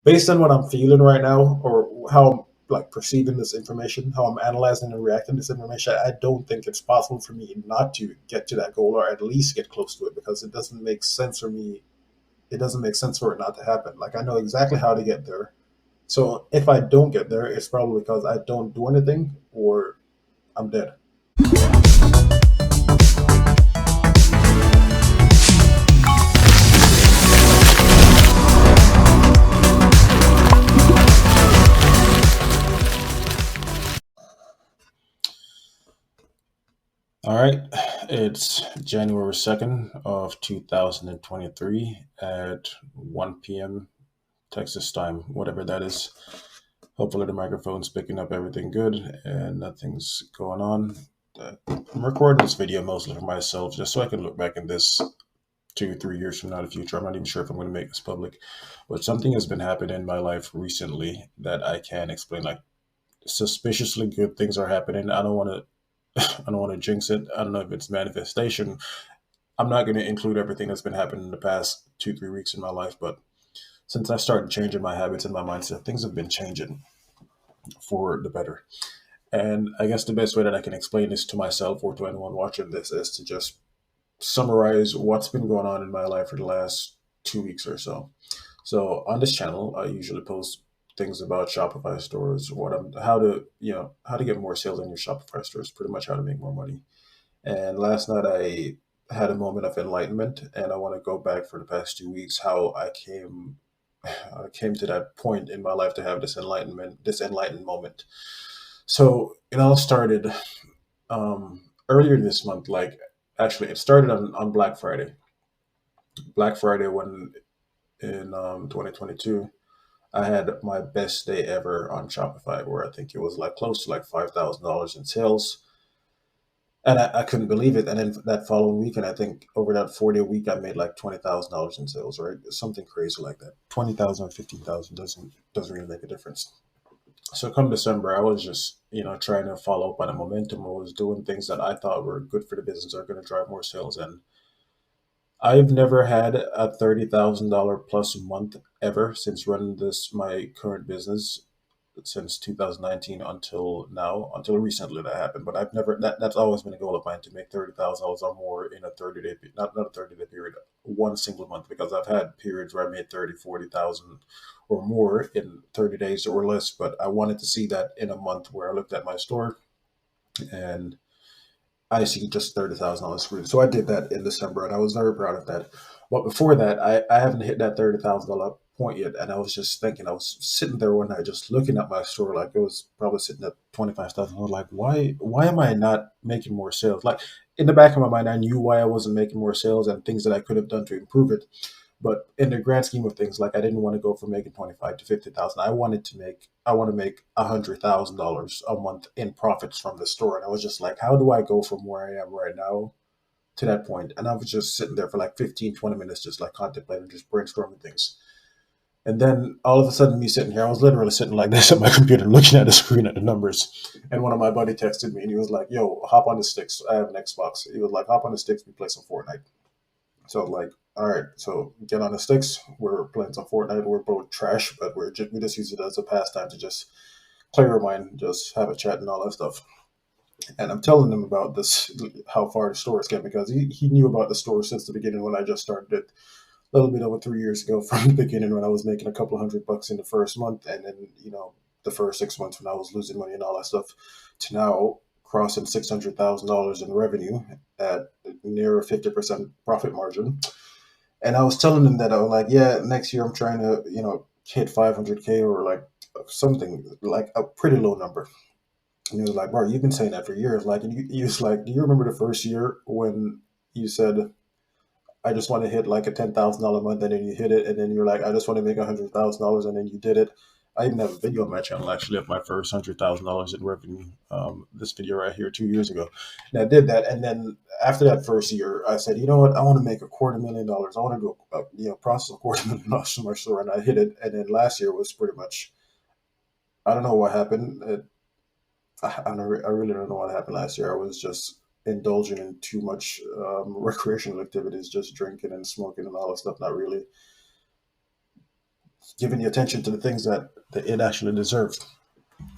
Based on what I'm feeling right now, or how I'm like perceiving this information, how I'm analyzing and reacting to this information, I don't think it's possible for me not to get to that goal or at least get close to it, because it doesn't make sense for me. It doesn't make sense for it not to happen. Like, I know exactly how to get there. So if I don't get there, it's probably because I don't do anything or I'm dead. All right, it's January 2nd of 2023 at 1 p.m. Texas time, whatever that is. Hopefully the microphone's picking up everything good and nothing's going on. I'm recording this video mostly for myself just so I can look back in this 2, 3 years from now in the future. I'm not even sure if I'm going to make this public, but something has been happening in my life recently that I can't explain. Like, suspiciously good things are happening. I don't want to I don't want to jinx it. I don't know if it's manifestation. I'm not going to include everything that's been happening in the past 2, 3 weeks in my life, but since I started changing my habits and my mindset, things have been changing for the better. And I guess the best way that I can explain this to myself or to anyone watching this is to just summarize what's been going on in my life for the last 2 weeks or so. So on this channel, I usually post things about Shopify stores, how to, how to get more sales in your Shopify stores, pretty much how to make more money. And last night I had a moment of enlightenment, and I want to go back for the past 2 weeks how I came to that point in my life to have this enlightened moment. So it all started earlier this month. Like, actually, it started on Black Friday. Black Friday, when in 2022, I had my best day ever on Shopify, where I think it was like close to like $5,000 in sales. And I couldn't believe it. And then that following weekend, I think over that 4-day week, I made like $20,000 in sales, right? Something crazy like that. 20,000 or 15,000 doesn't really make a difference. So come December, I was just, trying to follow up on a momentum. I was doing things that I thought were good for the business, are going to drive more sales. And I've never had a $30,000 plus a month ever since running this my current business, since 2019 until now, until recently that happened. But I've never that's always been a goal of mine, to make $30,000 or more in a 30-day, not a 30-day period, one single month, because I've had periods where I made 30, 40,000 or more in 30 days or less. But I wanted to see that in a month where I looked at my store and I see just $30,000 for it. So I did that in December, and I was very proud of that. But before that, I haven't hit that $30,000 point yet, and I was just thinking, I was sitting there one night just looking at my store, like it was probably sitting at 25,000. I was like, why am I not making more sales? Like, in the back of my mind, I knew why I wasn't making more sales and things that I could have done to improve it. But in the grand scheme of things, like, I didn't want to go from making 25 to 50,000. I want to make $100,000 a month in profits from the store. And I was just like, how do I go from where I am right now to that point? And I was just sitting there for like 15, 20 minutes, just like contemplating, just brainstorming things. And then all of a sudden, me sitting here, I was literally sitting like this at my computer, looking at the screen at the numbers. And one of my buddy texted me, and he was like, "Yo, hop on the sticks. I have an Xbox." He was like, "Hop on the sticks. We play some Fortnite." So like, all right, so get on the sticks. We're playing some Fortnite. We're both trash, but we just use it as a pastime to just clear our mind, just have a chat and all that stuff. And I'm telling him about this, how far the store is getting, because he knew about the store since the beginning when I just started it a little bit over 3 years ago, from the beginning when I was making a couple of $100 in the first month, and then the first 6 months when I was losing money and all that stuff, to now crossing $600,000 in revenue at near a 50% profit margin. And I was telling him that I was like, yeah, next year I'm trying to, hit 500K, or like something like a pretty low number. And he was like, bro, you've been saying that for years. Like, and he was like, do you remember the first year when you said, I just want to hit like a $10,000 month, and then you hit it, and then you're like, I just want to make $100,000, and then you did it. I even have a video on my channel actually of my first $100,000 in revenue. This video right here 2 years ago, and I did that. And then after that first year, I said, you know what, I want to make $250,000. I want to do process $250,000 from my store, and I hit it. And then last year was pretty much, I don't know what happened. I really don't know what happened last year. I was just indulging in too much recreational activities, just drinking and smoking and all that stuff, not really giving the attention to the things that it actually deserves.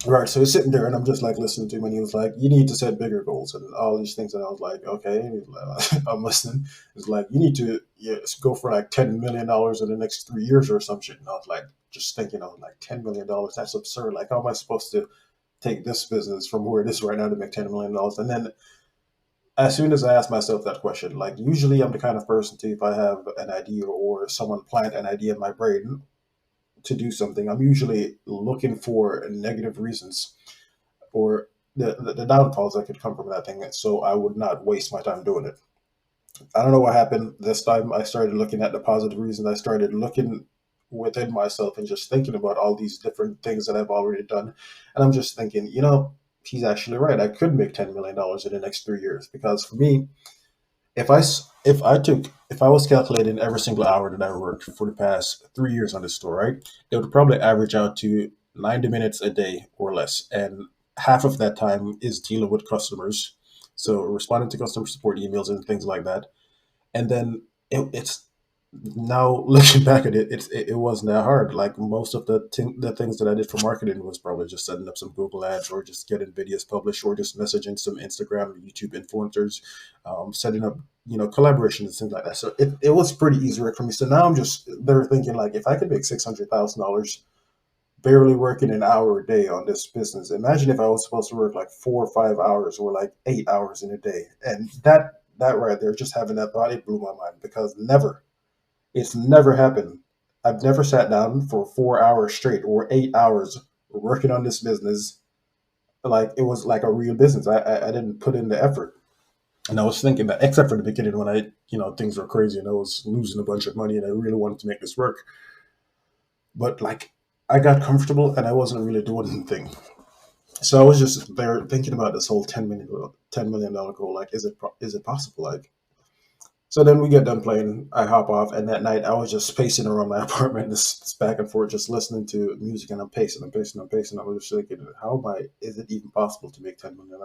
Right. So he's sitting there and I'm just like listening to him and he was like, you need to set bigger goals and all these things. And I was like, okay, I'm listening. It's like, you need to go for like $10 million in the next 3 years or some shit. And I was like, just thinking, I was like, $10 million, that's absurd. Like, how am I supposed to take this business from where it is right now to make $10 million? And then as soon as I asked myself that question, like usually I'm the kind of person to, if I have an idea or someone plant an idea in my brain to do something, I'm usually looking for negative reasons or the downfalls that could come from that thing, so I would not waste my time doing it. I don't know what happened this time. I started looking at the positive reasons. I started looking within myself and just thinking about all these different things that I've already done. And I'm just thinking, he's actually right. I could make $10 million in the next 3 years because for me, if I was calculating every single hour that I worked for the past 3 years on this store, right, it would probably average out to 90 minutes a day or less, and half of that time is dealing with customers, so responding to customer support emails and things like that. And then it's now looking back at it, it wasn't that hard. Like most of the things that I did for marketing was probably just setting up some Google ads or just getting videos published or just messaging some Instagram or YouTube influencers, setting up collaborations and things like that. So it was pretty easy work for me. So now I'm just there thinking like if I could make $600,000 barely working an hour a day on this business, imagine if I was supposed to work like 4 or 5 hours or like 8 hours in a day. And that right there, just having that thought, it blew my mind because it's never happened. I've never sat down for 4 hours straight or 8 hours working on this business like it was like a real business. I didn't put in the effort. And I was thinking that, except for the beginning when things were crazy and I was losing a bunch of money and I really wanted to make this work. But like, I got comfortable and I wasn't really doing anything. So I was just there thinking about this whole $10 million goal. Like, is it possible? Like, so then we get done playing. I hop off, and that night I was just pacing around my apartment, just back and forth, just listening to music, and I'm pacing, I'm pacing, I'm pacing. I was just thinking, how am I? Is it even possible to make $10 million?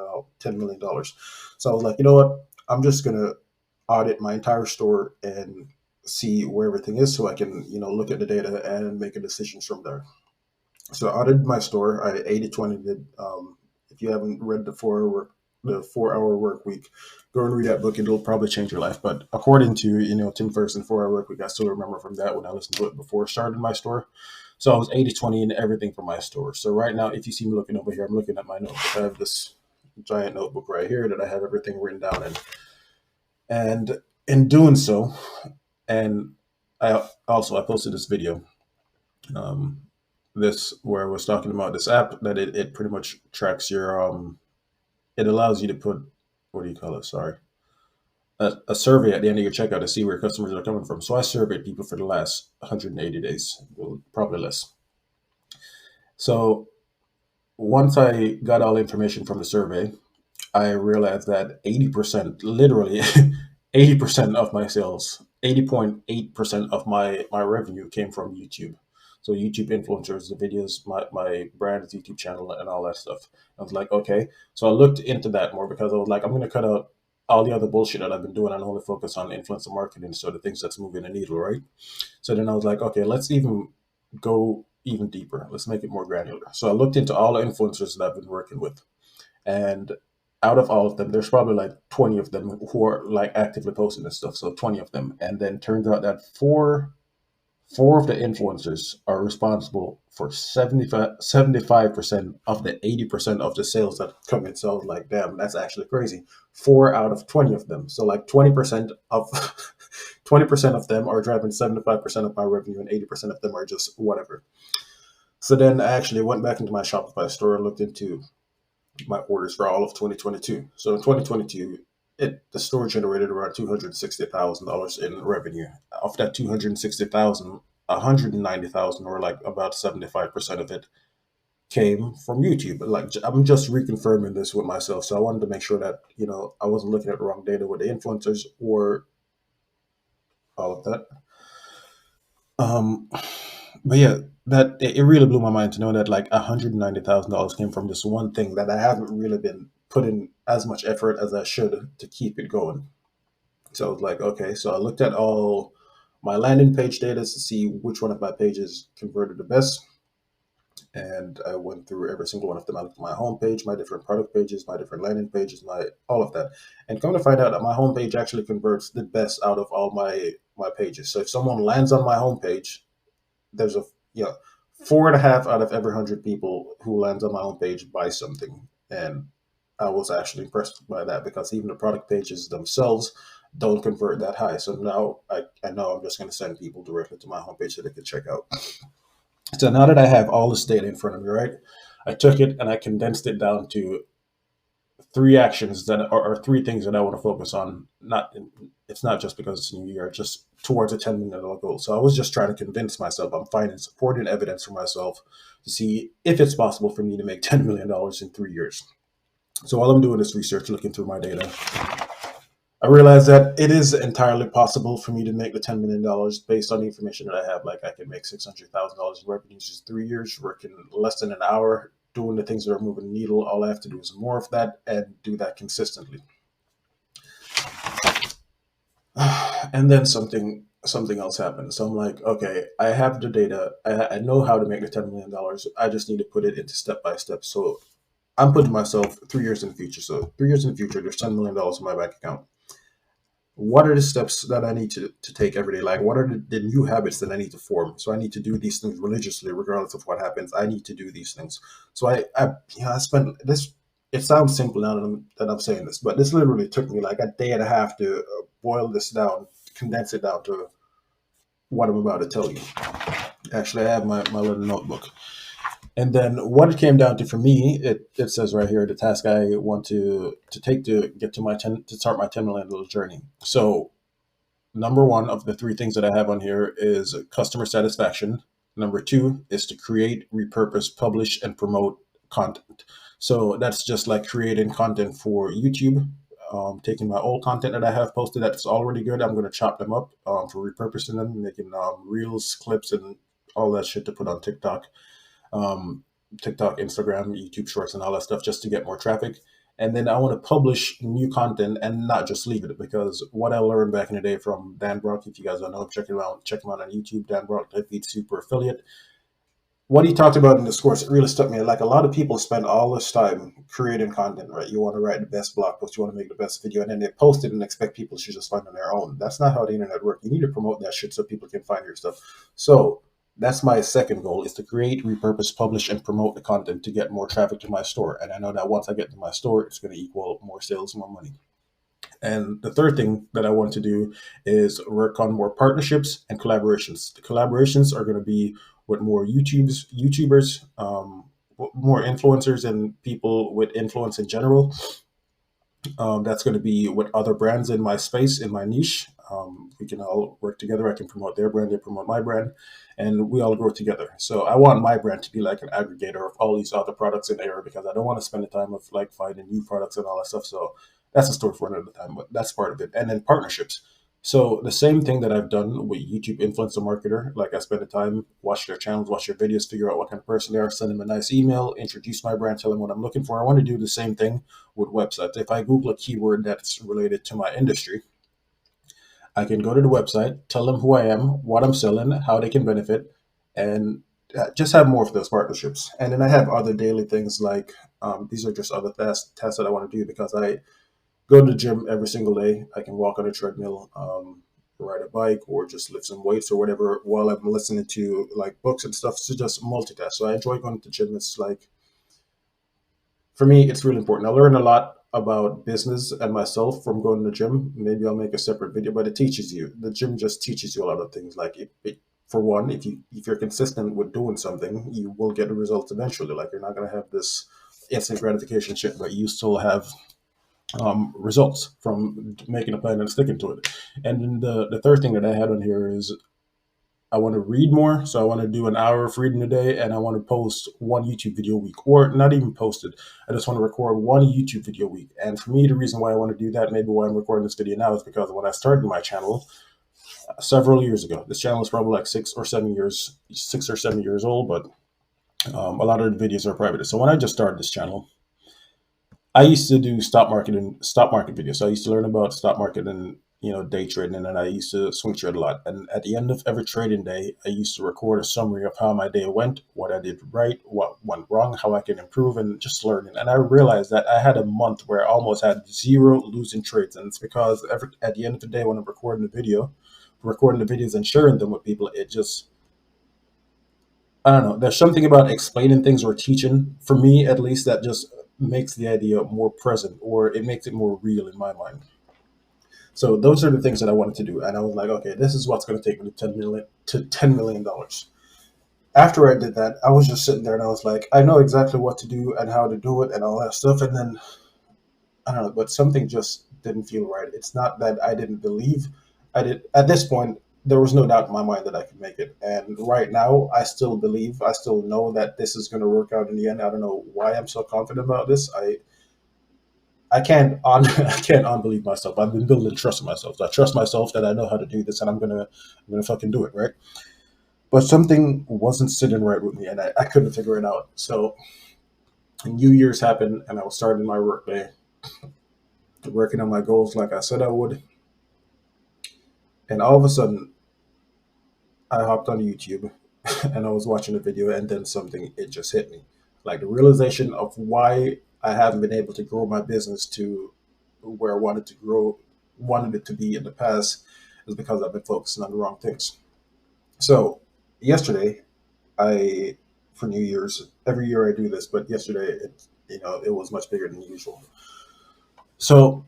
So I was like, you know what? I'm just gonna audit my entire store and see where everything is, so I can look at the data and make a decisions from there. So I audited my store. I 80/20 did. If you haven't read the 4 Hour Work Week, go and read that book. It'll probably change your life. But according to Tim Ferriss and 4 Hour Work Week, I still remember from that when I listened to it before I started my store. So I was 80/20 in everything for my store. So right now, if you see me looking over here, I'm looking at my notebook. I have this giant notebook right here that I have everything written down in. And in doing so, and I posted this video, um, this where I was talking about this app that it pretty much tracks your it allows you to put, what do you call it? Sorry, a survey at the end of your checkout to see where customers are coming from. So I surveyed people for the last 180 days, well, probably less. So once I got all the information from the survey, I realized that 80%, literally 80% of my sales, 80.8% of my revenue came from YouTube. So YouTube influencers, the videos, my brand's YouTube channel and all that stuff. I was like, okay. So I looked into that more because I was like, I'm going to cut out all the other bullshit that I've been doing and only focus on influencer marketing. So the things that's moving the needle, right? So then I was like, okay, let's even go even deeper. Let's make it more granular. So I looked into all the influencers that I've been working with. And out of all of them, there's probably like 20 of them who are like actively posting this stuff. So 20 of them. And then turns out that four of the influencers are responsible for 75% of the 80% of the sales that come in. So I was like, damn, that's actually crazy. 4 out of 20 of them. So like 20% of 20% of them are driving 75% of my revenue and 80% of them are just whatever. So then I actually went back into my Shopify store and looked into my orders for all of 2022. So in 2022, the store generated around $260,000 in revenue. Of that 260,000, 190,000, or like about 75% of it, came from YouTube. Like I'm just reconfirming this with myself, so I wanted to make sure that I wasn't looking at the wrong data with the influencers or all of that. Um, but yeah, that it really blew my mind to know that like $190,000 came from this one thing that I haven't really been putting as much effort as I should to keep it going. So I was like, okay. So I looked at all my landing page data to see which one of my pages converted the best. And I went through every single one of them. I looked at my homepage, my different product pages, my different landing pages, my all of that. And come to find out that my homepage actually converts the best out of all my pages. So if someone lands on my homepage, there's a yeah, 4.5 out of every 100 people who lands on my homepage buy something. And I was actually impressed by that because even the product pages themselves don't convert that high. So now I know I'm just going to send people directly to my homepage so they can check out. So now that I have all this data in front of me, right? I took it and I condensed it down to three actions that are three things that I want to focus on. Not it's not just because it's New Year, just towards a $10 million goal. So I was just trying to convince myself. I'm finding supporting evidence for myself to see if it's possible for me to make $10 million in 3 years. So while I'm doing this research, looking through my data, I realized that it is entirely possible for me to make the $10 million based on the information that I have. Like I can make $600,000 in revenue in just 3 years, working less than an hour, doing the things that are moving the needle. All I have to do is more of that and do that consistently. And then something else happened. So I'm like, okay, I have the data. I know how to make the $10 million. I just need to put it into step by step. So I'm putting myself 3 years in the future. So 3 years in the future, there's $10 million in my bank account. What are the steps that I need to take every day? Like, what are the new habits that I need to form? So I need to do these things religiously, regardless of what happens. I need to do these things. So I spent this. It sounds simple now that I'm saying this, but this literally took me like a day and a half to boil this down, condense it down to what I'm about to tell you. Actually, I have my little notebook. And then what it came down to for me, it says right here the task I want to take to get to my 10 to start my $10 million journey. So number one of the three things that I have on here is customer satisfaction. Number two is to create, repurpose, publish, and promote content. So that's just like creating content for YouTube. Taking my old content that I have posted that's already good, I'm going to chop them up for repurposing them, making reels, clips, and all that shit to put on TikTok, um, Instagram, YouTube Shorts, and all that stuff just to get more traffic. And then I want to publish new content and not just leave it because what I learned back in the day from Dan Brock, if you guys don't know, check him out on YouTube. Dan Brock, Deadbeat Super Affiliate. What he talked about in this course, it really stuck me. Like a lot of people spend all this time creating content, right? You want to write the best blog post, you want to make the best video, and then they post it and expect people to just find on their own. That's not how the internet works. You need to promote that shit so people can find your stuff. So that's my second goal is to create, repurpose, publish, and promote the content to get more traffic to my store. And I know that once I get to my store, it's going to equal more sales, more money. And the third thing that I want to do is work on more partnerships and collaborations. The collaborations are going to be with more YouTubers, more influencers, and people with influence in general. That's going to be with other brands in my space, in my niche. We can all work together. I can promote their brand, they promote my brand, and we all grow together. So I want my brand to be like an aggregator of all these other products in there because I don't want to spend the time of like finding new products and all that stuff. So that's a story for another time, but that's part of it. And then partnerships. So the same thing that I've done with YouTube influencer marketer, like I spend the time, watch their channels, watch their videos, figure out what kind of person they are, send them a nice email, introduce my brand, tell them what I'm looking for. I want to do the same thing with websites. If I Google a keyword that's related to my industry, I can go to the website, tell them who I am, what I'm selling, how they can benefit, and just have more of those partnerships. And then I have other daily things like these are just other tasks that I want to do because I go to the gym every single day. I can walk on a treadmill, ride a bike, or just lift some weights or whatever while I'm listening to like books and stuff. So just multitask. So I enjoy going to the gym. It's like for me, it's really important. I learn a lot about business and myself from going to the gym. Maybe I'll make a separate video, but it teaches you. The gym just teaches you a lot of things. Like for one, if you're consistent with doing something, you will get the results eventually. Like you're not gonna have this instant gratification shit, but you still have results from making a plan and sticking to it. And then the third thing that I had on here is I want to read more. So I want to do an hour of reading a day and I want to post one YouTube video a week or not even post it. I just want to record one YouTube video a week. And for me, the reason why I want to do that, maybe why I'm recording this video now is because when I started my channel several years ago, this channel is probably like 6 or 7 years old, but a lot of the videos are private. So when I just started this channel, I used to do stock market videos. So I used to learn about stock market and day trading, and then I used to swing trade a lot. And at the end of every trading day, I used to record a summary of how my day went, what I did right, what went wrong, how I can improve, and just learning. And I realized that I had a month where I almost had zero losing trades, and it's because at the end of the day, when I'm recording the videos and sharing them with people, it just, I don't know. There's something about explaining things or teaching, for me at least, that just makes the idea more present, or it makes it more real in my mind. So those are the things that I wanted to do, and I was like, okay, this is what's going to take me to $10 million. After I did that, I was just sitting there and I was like, I know exactly what to do and how to do it and all that stuff. And then I don't know, but something just didn't feel right. It's not that I didn't believe I did. At this point, there was no doubt in my mind that I could make it. And right now, I still believe, I still know that this is going to work out in the end. I don't know why I'm so confident about this. I can't I can't unbelieve myself. I've been building trust in myself. So I trust myself that I know how to do this, and I'm gonna fucking do it, right? But something wasn't sitting right with me, and I couldn't figure it out. So New Year's happened, and I was starting my work day, working on my goals like I said I would. And all of a sudden, I hopped on YouTube and I was watching a video, and then something, it just hit me. Like the realization of why I haven't been able to grow my business to where I wanted it to be in the past, is because I've been focusing on the wrong things. So yesterday, I for New Year's, every year I do this, but yesterday it was much bigger than usual. So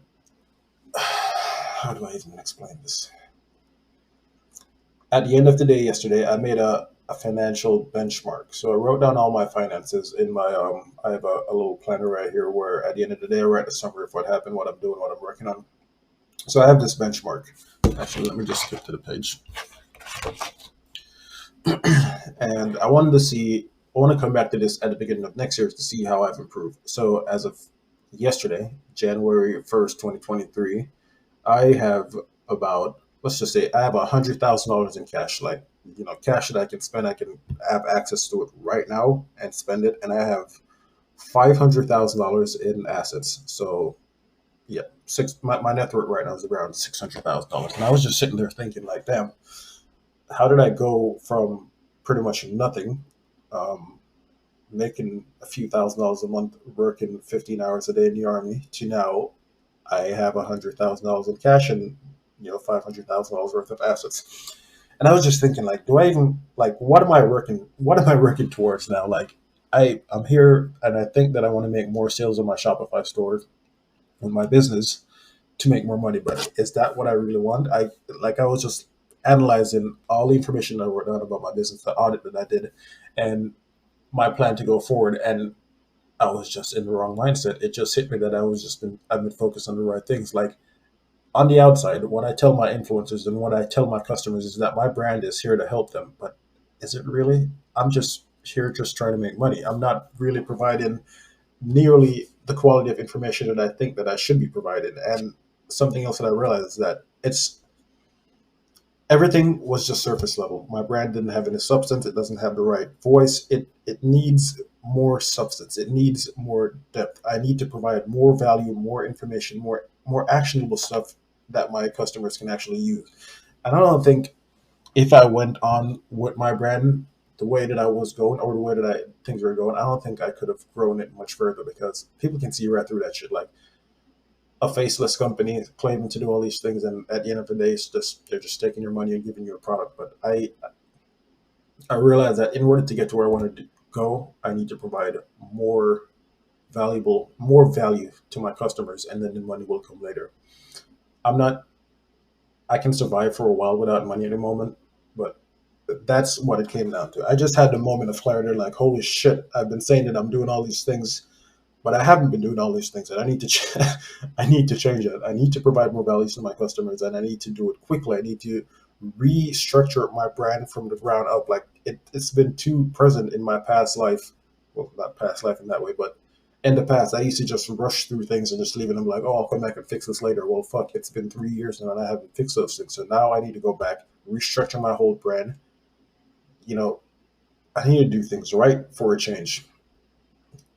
how do I even explain this? At the end of the day yesterday, I made a financial benchmark. So I wrote down all my finances in my I have a little planner right here where at the end of the day I write a summary of what happened, what I'm doing, what I'm working on. So I have this benchmark. Actually, let me just skip to the page. And I want to come back to this at the beginning of next year to see how I've improved. So as of yesterday, January 1st, 2023, I have about, let's just say I have $100,000 in cash, like, cash that I can spend. I can have access to it right now and spend it. And I have $500,000 in assets. So yeah, my net worth right now is around $600,000. And I was just sitting there thinking like, damn, how did I go from pretty much nothing, um, making a few $1,000s a month, working 15 hours a day in the army, to now I have $100,000 in cash and $500,000 worth of assets. And I was just thinking, like, do I even, like, what am I working? What am I working towards now? Like, I'm here, and I think that I want to make more sales on my Shopify store and my business to make more money. But is that what I really want? I was just analyzing all the information I wrote down about my business, the audit that I did, and my plan to go forward. And I was just in the wrong mindset. It just hit me that I've been focused on the right things. Like on the outside, what I tell my influencers and what I tell my customers is that my brand is here to help them. But is it really? I'm just here just trying to make money. I'm not really providing nearly the quality of information that I think that I should be providing. And something else that I realized is that it's everything was just surface level. My brand didn't have any substance. It doesn't have the right voice. It needs more substance. It needs more depth. I need to provide more value, more information, more actionable stuff that my customers can actually use. And I don't think if I went on with my brand the way that I was going, or the way that things were going, I don't think I could have grown it much further, because people can see right through that shit. Like a faceless company claiming to do all these things, and at the end of the day, it's just they're just taking your money and giving you a product. But I realized that in order to get to where I wanted to go, I need to provide more more value to my customers, and then the money will come later. I'm not. I can survive for a while without money at the moment, but that's what it came down to. I just had the moment of clarity, like, holy shit, I've been saying that I'm doing all these things, but I haven't been doing all these things, and I need to I need to change it. I need to provide more value to my customers, and I need to do it quickly. I need to restructure my brand from the ground up. Like it's been too present in my past life. Well, not past life in that way, but in the past, I used to just rush through things and just leaving them like, oh, I'll come back and fix this later. Well, fuck, it's been 3 years now and I haven't fixed those things. So now I need to go back, restructure my whole brand. You know, I need to do things right for a change.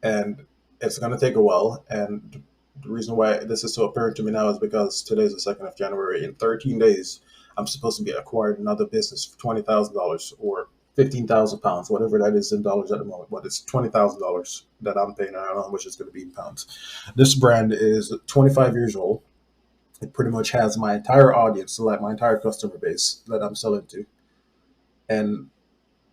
And it's going to take a while. And the reason why this is so apparent to me now is because today's the 2nd of January. In 13 days, I'm supposed to be acquired another business for $20,000 or £15,000, whatever that is in dollars at the moment. But it's $20,000 that I'm paying. I don't know how much it's going to be in pounds. This brand is 25 years old. It pretty much has my entire audience, so like my entire customer base that I'm selling to. And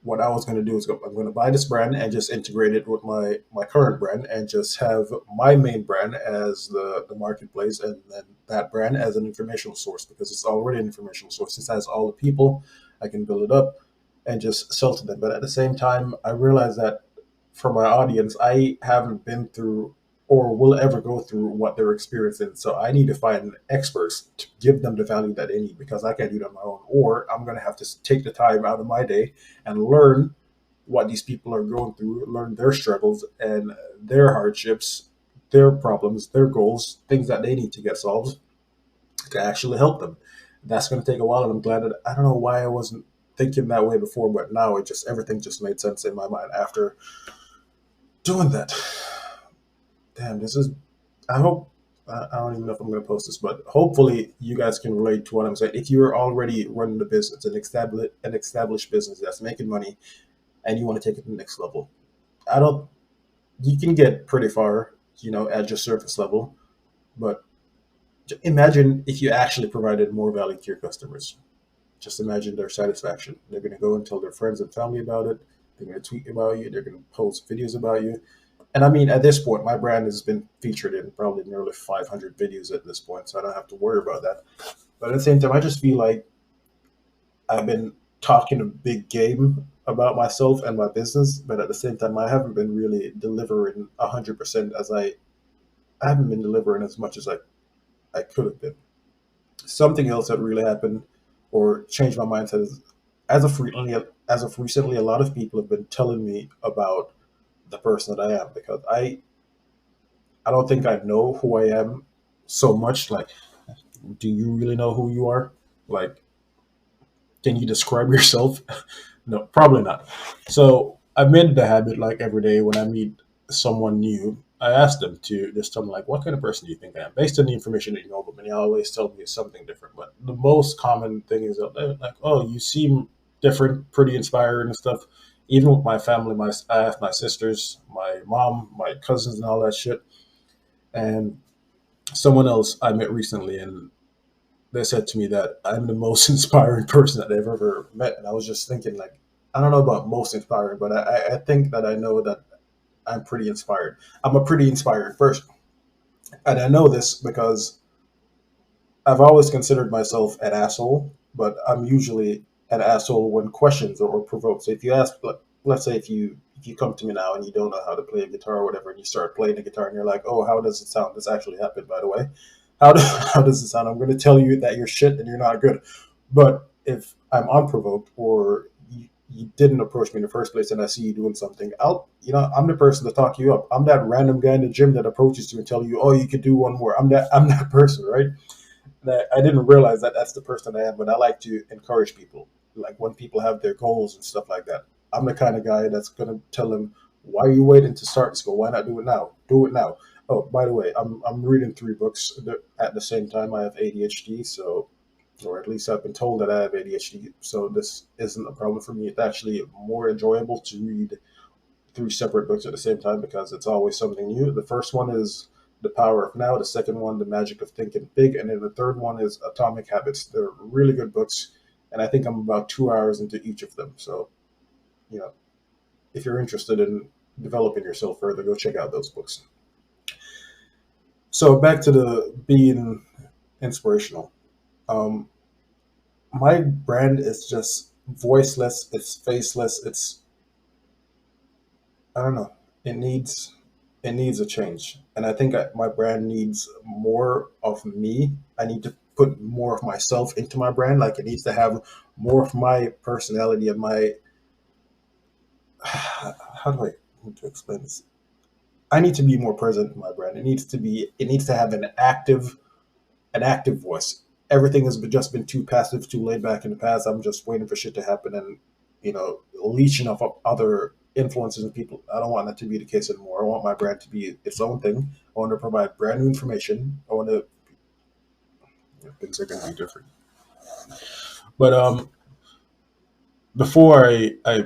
what I was going to do is I'm going to buy this brand and just integrate it with my current brand and just have my main brand as the marketplace, and then that brand as an informational source because it's already an informational source. It has all the people. I can build it up and just sell to them. But at the same time, I realize that for my audience, I haven't been through or will ever go through what they're experiencing. So I need to find experts to give them the value that they need because I can't do it on my own. Or I'm going to have to take the time out of my day and learn what these people are going through, learn their struggles and their hardships, their problems, their goals, things that they need to get solved to actually help them. That's going to take a while, and I'm glad that I don't know why I wasn't thinking that way before, but now it just everything just made sense in my mind after doing that. Damn, this is. I hope. I don't even know if I'm going to post this, but hopefully you guys can relate to what I'm saying. If you're already running a business, an established business that's making money, and you want to take it to the next level, I don't. You can get pretty far, at your surface level, but imagine if you actually provided more value to your customers. Just imagine their satisfaction. They're going to go and tell their friends and family about it. They're going to tweet about you. They're going to post videos about you. And I mean, at this point, my brand has been featured in probably nearly 500 videos at this point, so I don't have to worry about that. But at the same time, I just feel like I've been talking a big game about myself and my business, but at the same time, I haven't been really delivering 100% I haven't been delivering as much as I could have been. Something else that really happened or changed my mindset is as of recently, a lot of people have been telling me about the person that I am because I don't think I know who I am so much. Like, do you really know who you are? Like, can you describe yourself? No, probably not. So I've made it a habit, like every day when I meet someone new, I ask them to just tell me like, what kind of person do you think I am, based on the information that you know about me. And they always tell me something different. But the most common thing is that they're like, oh, you seem different, pretty inspiring and stuff. Even with my family, I have my sisters, my mom, my cousins, and all that shit. And someone else I met recently, and they said to me that I'm the most inspiring person that they've ever met. And I was just thinking, like, I don't know about most inspiring, but I think that I know that I'm pretty inspired. I'm a pretty inspired person. And I know this because I've always considered myself an asshole, but I'm usually an asshole when questions or provoked. So if you ask, let's say if you come to me now and you don't know how to play a guitar or whatever, and you start playing the guitar and you're like, oh, how does it sound? This actually happened, by the way. How does it sound? I'm going to tell you that you're shit and you're not good. But if I'm unprovoked or you didn't approach me in the first place and I see you doing something, I'm the person to talk you up. I'm that random guy in the gym that approaches you and tell you, oh, you could do one more. I'm that person, right? That I didn't realize that that's the person I am, but I like to encourage people. Like when people have their goals and stuff like that, I'm the kind of guy that's gonna tell them, "Why are you waiting to start school? Why not do it now? Do it now." Oh, by the way, I'm reading 3 books at the same time. I have ADHD, so or at least I've been told that I have ADHD, so this isn't a problem for me. It's actually more enjoyable to read 3 separate books at the same time because it's always something new. The first one is The Power of Now, the second one, The Magic of Thinking Big, and then the third one is Atomic Habits. They're really good books, and I think I'm about 2 hours into each of them. So, you know, if you're interested in developing yourself further, go check out those books. So back to the being inspirational. Um, my brand is just voiceless. It's faceless. I don't know. It needs it needs a change, and I think my brand needs more of me. I need to put more of myself into my brand. Like it needs to have more of my personality and my how do I need to explain this? I need to be more present in my brand. It needs to have an active voice. Everything has just been too passive, too laid back in the past. I'm just waiting for shit to happen and leeching off of other influencing people. I don't want that to be the case anymore. I want my brand to be its own thing. I want to provide brand new information. I want to things are going to be different. But before I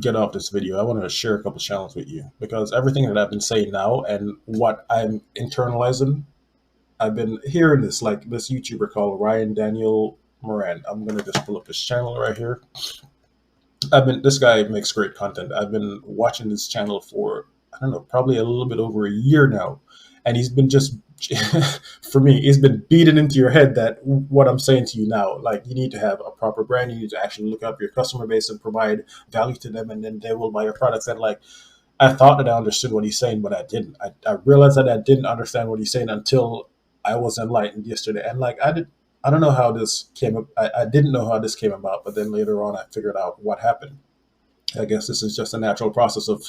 get off this video, I want to share a couple challenges with you because everything that I've been saying now and what I'm internalizing, I've been hearing this like this YouTuber called Ryan Daniel Moran. I'm gonna just pull up his channel right here. This guy makes great content. I've been watching this channel for, I don't know, probably a little bit over a year now. And he's been just, for me, he's been beaten into your head that what I'm saying to you now, like you need to have a proper brand. You need to actually look up your customer base and provide value to them, and then they will buy your products. And like, I thought that I understood what he's saying, but I didn't. I realized that I didn't understand what he's saying until I was enlightened yesterday. And like, I don't know how this came up. I didn't know how this came about, but then later on, I figured out what happened. I guess this is just a natural process of,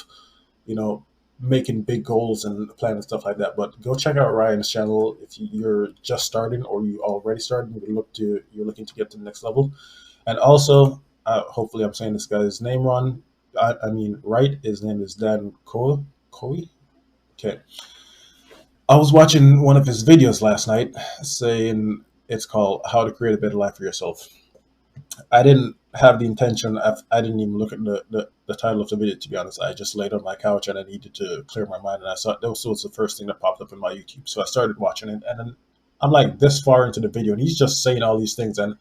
you know, making big goals and planning stuff like that. But go check out Ryan's channel if you're just starting or you already started. You're looking to get to the next level. And also, hopefully, I'm saying this guy's name wrong. I mean, right. His name is Dan Coe. Okay. I was watching one of his videos last night saying it's called How to Create a Better Life for Yourself. I didn't have the intention. I didn't even look at the title of the video, to be honest. I just laid on my couch and I needed to clear my mind. And I saw this was the first thing that popped up in my YouTube. So I started watching it. And then I'm like this far into the video and he's just saying all these things. And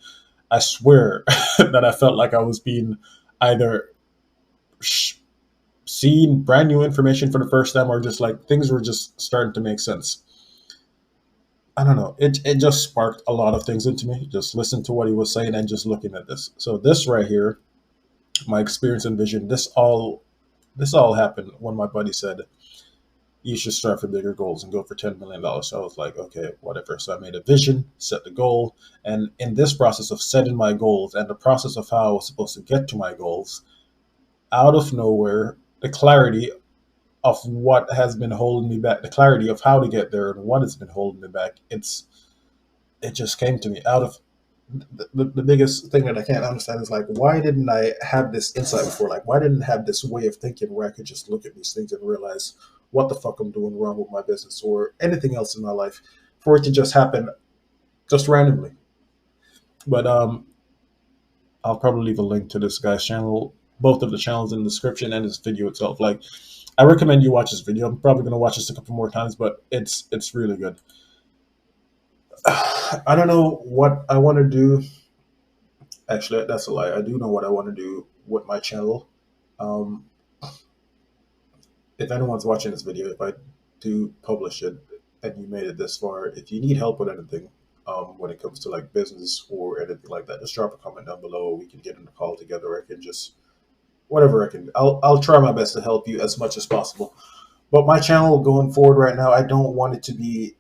I swear that I felt like I was being either seeing brand new information for the first time or just like things were just starting to make sense. I don't know. It just sparked a lot of things into me. Just listen to what he was saying and just looking at this. So this right here, my experience and vision, this all happened when my buddy said you should start for bigger goals and go for $10 million. So I was like, okay, whatever. So I made a vision, set the goal, and in this process of setting my goals and the process of how I was supposed to get to my goals, out of nowhere, the clarity of what has been holding me back, the clarity of how to get there and what has been holding me back, it just came to me out of the biggest thing that I can't understand is like, why didn't I have this insight before? Like, why didn't I have this way of thinking where I could just look at these things and realize what the fuck I'm doing wrong with my business or anything else in my life for it to just happen just randomly. But I'll probably leave a link to this guy's channel, both of the channels in the description and his video itself. Like, I recommend you watch this video. I'm probably going to watch this a couple more times, but it's really good. I don't know what I want to do. Actually, that's a lie. I do know what I want to do with my channel. Um, if anyone's watching this video, if I do publish it and you made it this far, if you need help with anything, when it comes to like business or anything like that, just drop a comment down below. We can get in a call together. I can just whatever I can. I'll try my best to help you as much as possible. But my channel going forward right now, I don't want it to be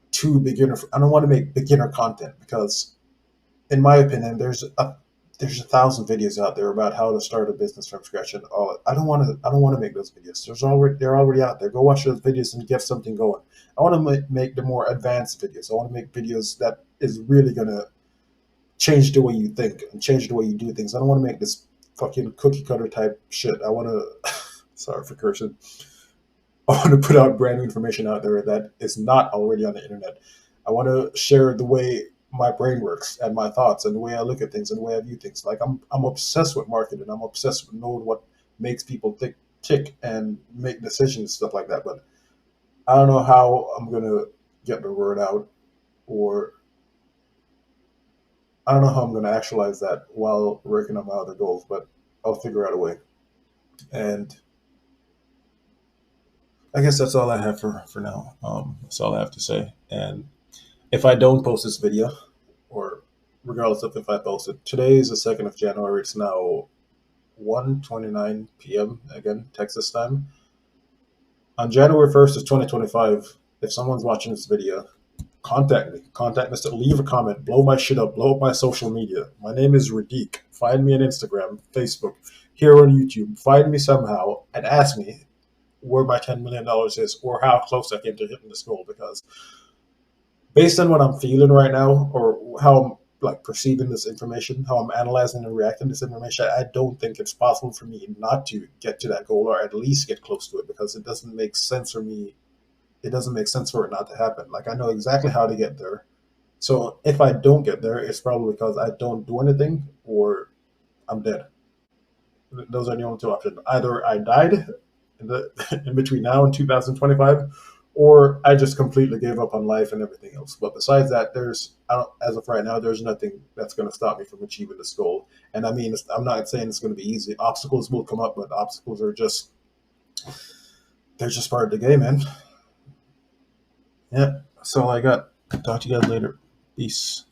too beginner. I don't want to make beginner content because, in my opinion, there's a thousand videos out there about how to start a business from scratch and all. I don't want to make those videos. They're already out there. Go watch those videos and get something going. I want to make the more advanced videos. I want to make videos that is really gonna change the way you think and change the way you do things. I don't want to make this fucking cookie cutter type shit. I want to. Sorry for cursing. I want to put out brand new information out there that is not already on the internet. I want to share the way my brain works and my thoughts and the way I look at things and the way I view things. Like I'm obsessed with marketing. I'm obsessed with knowing what makes people tick and make decisions, stuff like that. But I don't know how I'm gonna get the word out, or I don't know how I'm gonna actualize that while working on my other goals. But I'll figure out a way. And I guess that's all I have for now. That's all I have to say. And if I don't post this video, or regardless of if I post it, today is the 2nd of January. It's now 1:29 p.m. again, Texas time. On January 1st of 2025, if someone's watching this video, contact me. Contact me. Leave a comment. Blow my shit up. Blow up my social media. My name is Radiq. Find me on Instagram, Facebook, here on YouTube. Find me somehow and ask me where my $10 million is or how close I came to hitting this goal, because based on what I'm feeling right now or how like perceiving this information, how I'm analyzing and reacting to this information, I don't think it's possible for me not to get to that goal or at least get close to it, because it doesn't make sense for me. It doesn't make sense for it not to happen. Like I know exactly how to get there. So if I don't get there, it's probably because I don't do anything or I'm dead. Those are the only two options. Either I died in between now and 2025, or I just completely gave up on life and everything else. But besides that, as of right now, there's nothing that's going to stop me from achieving this goal. And I mean, I'm not saying it's going to be easy. Obstacles will come up, but obstacles are just they're just part of the game, man. Yeah. That's all I got. Talk to you guys later. Peace.